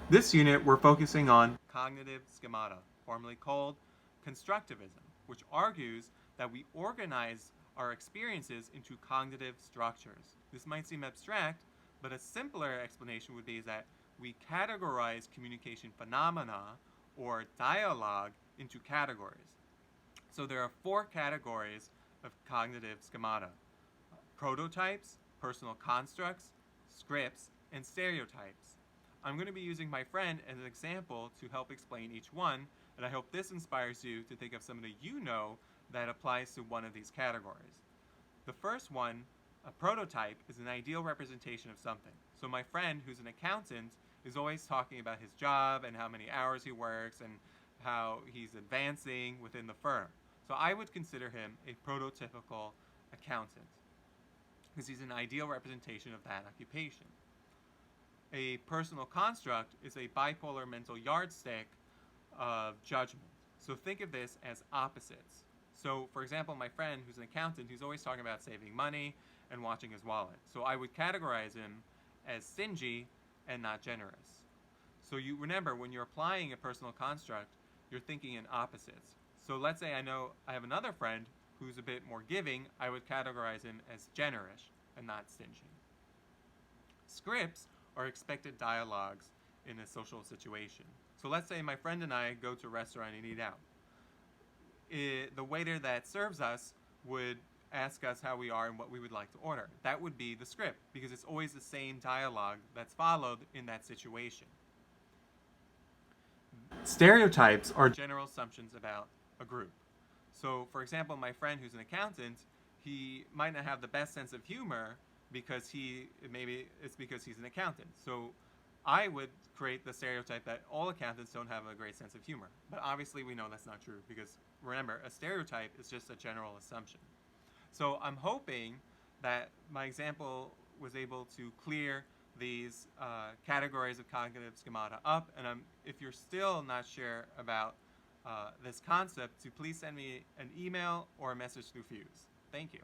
This unit, we're focusing on cognitive schemata, formerly called constructivism, which argues that we organize our experiences into cognitive structures. This might seem abstract, but a simpler explanation would be is that we categorize communication phenomena or dialogue into categories. So there are four categories of cognitive schemata: prototypes, personal constructs, scripts, and stereotypes. I'm going to be using my friend as an example to help explain each one, and I hope this inspires you to think of somebody you know that applies to one of these categories. The first one, a prototype, is an ideal representation of something. So my friend, who's an accountant, is always talking about his job and how many hours he works and how he's advancing within the firm. So I would consider him a prototypical accountant because he's an ideal representation of that occupation. A personal construct is a bipolar mental yardstick of judgment. So think of this as opposites. So, for example, my friend who's an accountant, who's always talking about saving money and watching his wallet. So I would categorize him as stingy and not generous. So you remember, when you're applying a personal construct, you're thinking in opposites. So let's say I have another friend who's a bit more giving. I would categorize him as generous and not stingy. Scripts are expected dialogues in a social situation. So let's say my friend and I go to a restaurant and eat out. The waiter that serves us would ask us how we are and what we would like to order. That would be the script, because it's always the same dialogue that's followed in that situation. Stereotypes are general assumptions about a group. So, for example, my friend who's an accountant, he might not have the best sense of humor because maybe it's because he's an accountant. So I would create the stereotype that all accountants don't have a great sense of humor. But obviously we know that's not true, because remember, a stereotype is just a general assumption. So I'm hoping that my example was able to clear these categories of cognitive schemata up. And if you're still not sure about this concept, please send me an email or a message through Fuse. Thank you.